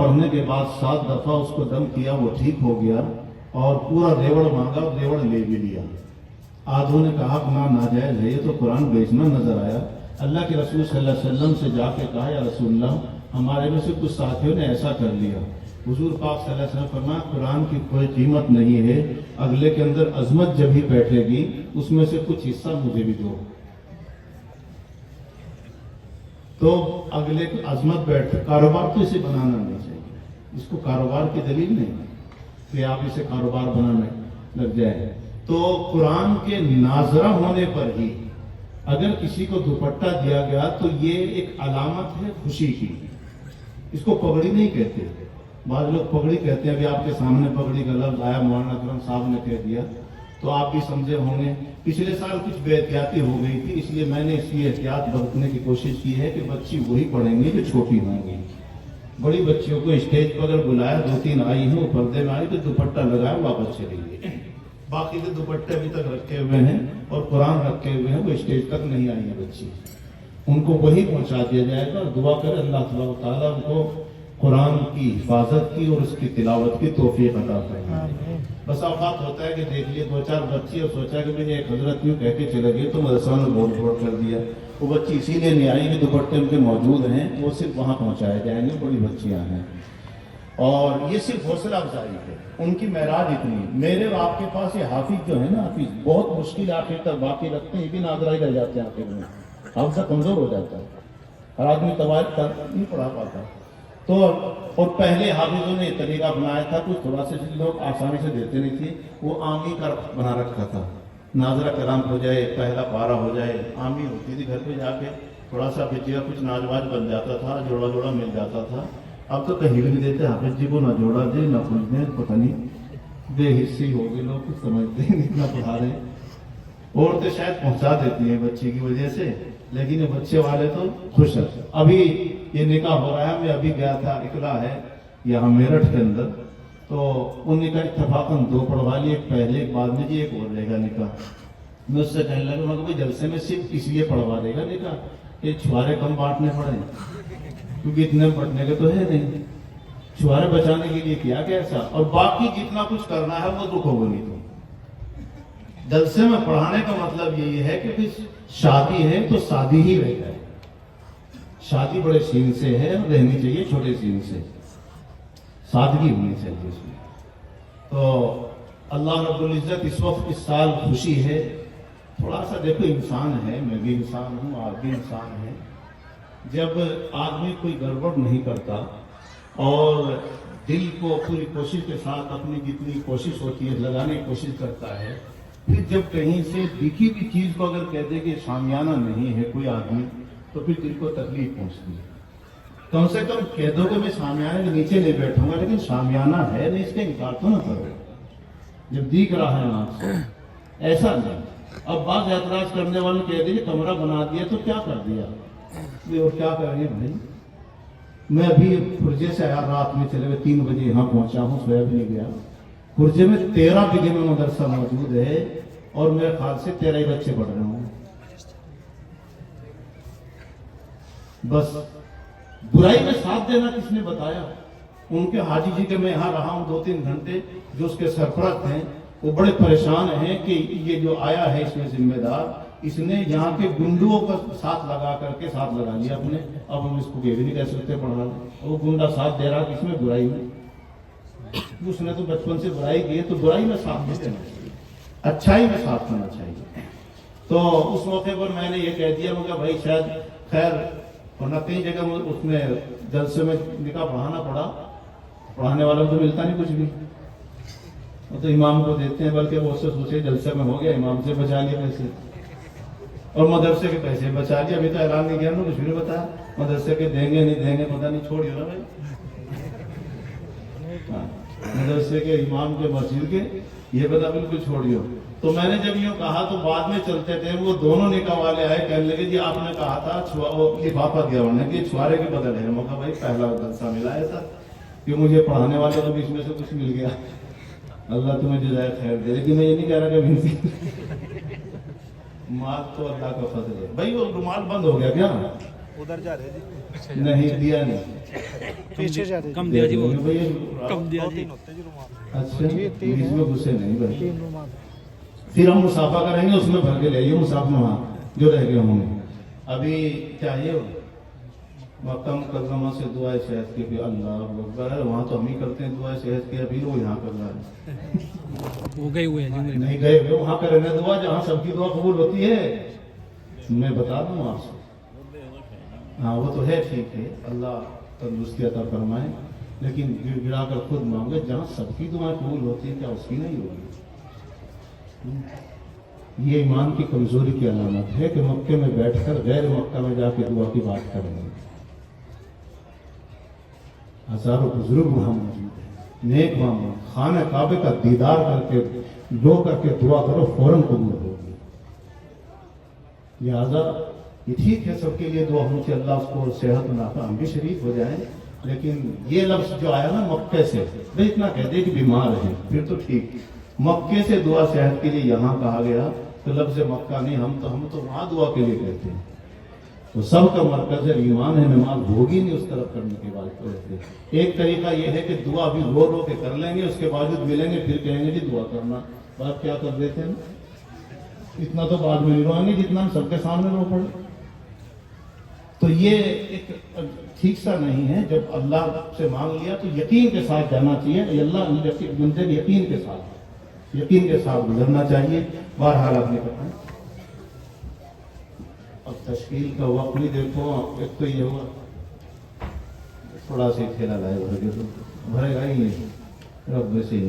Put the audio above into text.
پڑھنے کے بعد 7 دفعہ اس کو دم کیا، وہ ٹھیک ہو گیا اور پورا ریوڑ مانگا اور ریوڑ لے بھی لیا۔ آدھوں نے کہا گناہ ناجائز ہے، یہ تو قرآن بیچنا نظر آیا۔ اللہ کے رسول صلی اللہ علیہ وسلم سے جا کے کہا یا رسول اللہ ہمارے میں سے کچھ ساتھیوں نے ایسا کر لیا۔ حضور پاک صلی اللہ علیہ وسلم فرمایا قرآن کی کوئی قیمت نہیں ہے، اگلے کے اندر عظمت جب ہی بیٹھے گی اس میں سے کچھ حصہ مجھے بھی دو۔ تو اگلے کی عظمت بیٹھے، کاروبار تو اسے بنانا نہیں چاہیے، اس کو کاروبار کی دلیل نہیں کہ آپ اسے کاروبار بنانے لگ جائیں۔ تو قرآن کے ناظرہ ہونے پر ہی اگر کسی کو دوپٹہ دیا گیا تو یہ ایک علامت ہے خوشی کی، اس کو پگڑی نہیں کہتے۔ بعض لوگ پگڑی کہتے ہیں، ابھی آپ کے سامنے پگڑی کا لفظ آیا، مولانا اکرم صاحب نے کہہ دیا تو آپ بھی سمجھے ہوں گے۔ پچھلے سال کچھ بے احتیاطی ہو گئی تھی، اس لیے میں نے اس لیے احتیاط برتنے کی کوشش کی ہے کہ بچی وہی پڑھیں گی جو چھوٹی ہوں گی۔ بڑی بچیوں کو اسٹیج پر اگر بلایا، 2-3 آئی ہیں وہ پردے میں آئی تو دوپٹہ لگایا واپس چلی گئی، باقی کے دوپٹے ابھی تک رکھے ہوئے ہیں اور قرآن رکھے ہوئے ہیں، وہ اسٹیج تک نہیں آئی ہے بچی، ان کو وہی پہنچا دیا جائے گا۔ دعا کرے اللہ تعالیٰ ان کو قرآن کی حفاظت کی اور اس کی تلاوت کی توفیق عطا فرمائے۔ بس اوقات ہوتا ہے کہ دیکھ لیے 2-4 بچی اور سوچا کہ مجھے ایک حضرت یوں کہہ کے چلے گئے تو مدرسہ نے بورڈ کر دیا، وہ بچی اسی لیے نہیں آئی کہ دوپٹے ان کے موجود ہیں، وہ صرف وہاں پہنچائے جائیں گے، بڑی بچیاں ہیں۔ اور یہ صرف حوصلہ افزائی ہے، ان کی معراج اتنی۔ میرے اور آپ کے پاس یہ حافظ جو ہے نا، حافظ بہت مشکل آخر تک باقی رکھتے ہیں، یہ بھی نادرہ ہی رہ جاتے ہیں آخر میں، حافظہ کمزور ہو جاتا ہے، ہر آدمی طوائف نہیں پڑھا پاتا۔ تو اور پہلے حافظوں نے یہ طریقہ بنایا تھا، کچھ تھوڑا سے لوگ آسانی سے دیتے نہیں تھے، وہ آمی کا بنا رکھا تھا، ناظرہ کلام ہو جائے، پہلا پارہ ہو جائے، آمی ہوتی تھی، گھر پہ جا کے تھوڑا سا بچیا کچھ ناجواج بن جاتا تھا، جوڑا جوڑا مل جاتا تھا۔ اب تو کہیں بھی نہیں دیتے حافظ جی کو، نہ جوڑا دے نہ کچھ دے، پتہ نہیں بے حصی ہو گئے لوگ، کچھ سمجھتے ہیں اتنا پڑھا رہے ہیں۔ عورتیں شاید پہنچا دیتی ہیں بچے کی وجہ سے، لیکن یہ بچے والے تو خوش ہیں۔ ابھی یہ نکاح ہو رہا ہے، میں ابھی گیا تھا، اکلا ہے یہاں میرٹھ کے اندر، تو ان نکاح اتفاقاً 2 پڑھوا لیے، ایک پہلے ایک بعد میں، جی ایک اور رہے گا نکاح۔ میں اس سے کہنے لگا میں کہ جلسے میں صرف اس لیے پڑھوا دے گا نکاح کہ چھوارے کم بانٹنے پڑیں، کیونکہ اتنے بٹنے کے تو ہے نہیں، چھوارے بچانے کے لیے کیا ایسا، اور باقی جتنا کچھ کرنا ہے وہ دکھ ہوگا نہیں۔ تو جلسے میں پڑھانے کا مطلب یہی ہے کہ شادی ہے تو شادی ہی رہ جائے، شادی بڑے سین سے ہے، رہنی چاہیے چھوٹے سین سے، سادگی ہونی چاہیے اس میں۔ تو اللہ رب العزت اس وقت اس سال خوشی ہے، تھوڑا سا دیکھو انسان ہے، میں بھی انسان ہوں، آپ بھی انسان ہیں، جب آدمی کوئی گڑبڑ نہیں کرتا اور دل کو پوری کوشش کے ساتھ اپنی جتنی کوشش ہوتی ہے لگانے کی کوشش کرتا ہے، پھر جب کہیں سے دکھی بھی چیز کو اگر کہہ دے کہ شامیانہ نہیں ہے کوئی آدمی، تو پھر دل کو تکلیف پہنچتی ہے۔ کم سے کم کہہ دو کہ میں شامیانے کے نیچے نہیں بیٹھوں گا، لیکن شامیانہ ہے نہیں، اس کا انکار تو نہ کرو جب دیکھ رہا ہے آنکھ سے، ایسا نہیں۔ اب بعض اعتراض کرنے والے کہہ دیں کہ کمرہ بنا دیا تو کیا کر دیا، اور کیا کریں گے بھائی، میں ابھی خرجے سے آیا، رات میں چلے گئے 3 بجے یہاں پہنچا ہوں، سویا بھی نہیں گیا۔ خرجے میں 13 بگھے میں مدرسہ موجود ہے اور میرے خیال سے 13 ہی بچے پڑھ رہے ہوں۔ بس برائی میں ساتھ دینا کس نے بتایا؟ ان کے حاجی جی کے میں یہاں رہا ہوں 2-3 گھنٹے، جو اس کے سرپرست ہیں وہ بڑے پریشان ہیں کہ یہ جو آیا ہے اس میں ذمہ دار، اس نے یہاں کے گنڈوں کا ساتھ لگا کر کے ساتھ لگا لیا اپنے، اب ہم اس کو یہ بھی نہیں کہہ سکتے پڑھا لیں، وہ گنڈا ساتھ دے رہا کہ اس میں برائی میں، اس نے تو بچپن سے برائی کی ہے، تو برائی میں ساتھ نہیں دینا چاہیے، اچھائی میں ساتھ دینا چاہیے۔ تو اس موقع پر میں نے یہ کہہ دیا مجھے بھائی شاید خیر، ورنہ کئی جگہ اس میں جلسے میں نکاح پڑھانا پڑا، پڑھانے والوں کو ملتا نہیں کچھ بھی، وہ تو امام کو دیتے ہیں، بلکہ وہ اس سے سوچے جلسے میں ہو گیا، امام سے بچا لیا پیسے اور مدرسے کے پیسے بچا لیا، ابھی تو اعلان نہیں کیا، کچھ بھی نہیں بتایا مدرسے کے دیں گے نہیں دیں گے پتہ نہیں، چھوڑیے نا بھائی، مدرسے کے امام کے مسجد کے یہ پتہ بالکل چھوڑیو۔ تو میں نے جب یوں کہا تو بعد میں چلتے تھے وہ دونوں نکاح والے آئے، کہنے لگے جی آپ نے کہا تھا لفافہ دیا انہوں نے کہ چھوارے کے بدل ہے، میں کہا بھائی پہلا جلسہ ملا ایسا کہ مجھے پڑھانے والے کو بھی اس میں سے کچھ مل گیا، اللہ تمہیں جزائے خیر دے، لیکن میں یہ نہیں کہہ رہا کہ مال تو اللہ کا فضل ہے۔ بھائی وہ رومال بند ہو گیا کیا؟ ادھر جا رہے جی نہیں دیا نہیں پیچھے جا رہے کم دیا جی وہ کم دیا جی ہوتے جی رومال اچھا بیچ میں گھسے نہیں بھائی 3 رومال پھر ہم مسافہ کریں گے اس میں بھر کے لے آئیے مسافہ وہاں جو رہ گئے ہوں گے ابھی چاہیے مکہ مکرمہ سے دعائے صحت کے بھی اللہ اکبر ہے وہاں تو ہم ہی کرتے ہیں دعائے صحت کے ابھی وہ یہاں کر رہا ہے وہ گئے ہوئے ہیں جی نہیں گئے ہوئے وہاں کریں گے دعا جہاں سب کی دعا قبول ہوتی ہے میں بتا دوں آپ سے ہاں وہ تو ہے ٹھیک ہے اللہ تندرستی عطا فرمائے لیکن گڑ گڑا کر خود مانگے جہاں سب کی دعائیں قبول ہوتی ہیں کیا اس کی نہیں ہوگی یہ ایمان کی کمزوری کی علامت ہے کہ مکے میں بیٹھ کر غیر مکہ میں جا کے دعا کی بات کریں گے ہزاروں بزرگ وہاں موجود ہیں نیک وہاں موجود خانہ کعبے کا دیدار کر کے دو کر کے دعا کرو فوراً قبول ہوگی لہذا یہ ٹھیک ہے سب کے لیے دعا ہونی چاہیے اللہ اس کو صحت منافع ہم بھی شریک ہو جائیں لیکن یہ لفظ جو آیا نا مکے سے میں اتنا کہہ دے کہ بیمار ہیں پھر تو ٹھیک مکے سے دعا صحت کے لیے یہاں کہا گیا تو لفظ مکہ نہیں ہم تو وہاں دعا کے لیے کہتے ہیں تو سب کا مرکز ہے ایمان ہے نماز ہوگی نہیں اس طرف کرنے کے بعد کہتے ہیں ایک طریقہ یہ ہے کہ دعا بھی رو رو کے کر لیں گے اس کے باوجود ملیں گے پھر کہیں گے جی دعا کرنا بات کیا کر دیتے ہیں اتنا تو بعد میں نہیں روئیں گے جتنا ہم سب کے سامنے رو پڑے تو یہ ایک ٹھیک سا نہیں ہے جب اللہ سے مانگ لیا تو یقین کے ساتھ جانا چاہیے اللہ بندے یقین کے ساتھ گزرنا چاہیے بہرحال آپ نے کہا اب تشکیل کا وقت نہیں دیکھو ایک تو یہ ہوا تھوڑا سا کھیلا لائے بھرے گا ہی رب سے